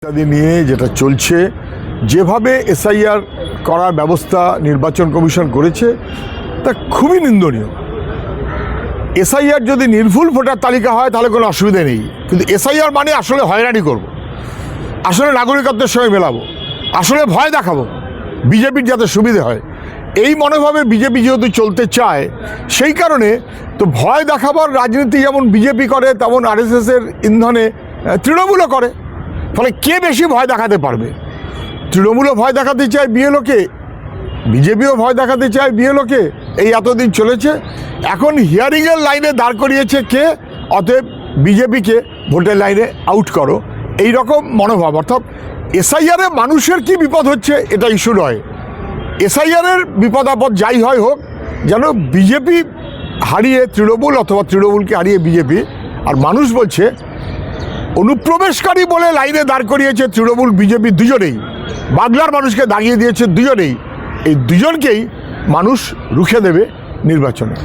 ইত্যাদি নিয়ে যেটা চলছে, যেভাবে এসআইআর করার ব্যবস্থা নির্বাচন কমিশন করেছে তা খুবই নিন্দনীয়। এসআইআর যদি নির্ভুল ভোটার তালিকা হয় তাহলে কোনো অসুবিধা নেই, কিন্তু এসআইআর মানে আসলে হয়রানি করব, আসলে নাগরিকত্বের সঙ্গে মেলাবো, আসলে ভয় দেখাবো বিজেপির যাতে সুবিধে হয়, এই মনোভাবে বিজেপি যেহেতু চলতে চায় সেই কারণে তো ভয় দেখাবার রাজনীতি যেমন বিজেপি করে তেমন আরএসএসের ইন্ধনে তৃণমূলও করে। ফলে কে বেশি ভয় দেখাতে পারবে? তৃণমূলও ভয় দেখাতে চায় বিএলওকে, বিজেপিও ভয় দেখাতে চায় বিএলওকে। এই এতদিন চলেছে, এখন হিয়ারিংয়ের লাইনে দাঁড় করিয়েছে কে, অতএব বিজেপিকে ভোটের লাইনে আউট করো, এই রকম মনোভাব। অর্থাৎ এসআইআরে মানুষের কি বিপদ হচ্ছে এটা ইস্যু নয়, এসআইআরের বিপদ আপদ যাই হয় হোক, যেন বিজেপি হারিয়ে তৃণমূল অথবা তৃণমূলকে হারিয়ে বিজেপি। আর মানুষ বলছে অনুপ্রবেশকারী বলে লাইনে দাঁড় করিয়েছে তৃণমূল বিজেপি দুজনেই, বাংলার মানুষকে দাঁড়িয়ে দিয়েছে দুজনেই, এই দুজনকেই মানুষ রুখে দেবে নির্বাচনে।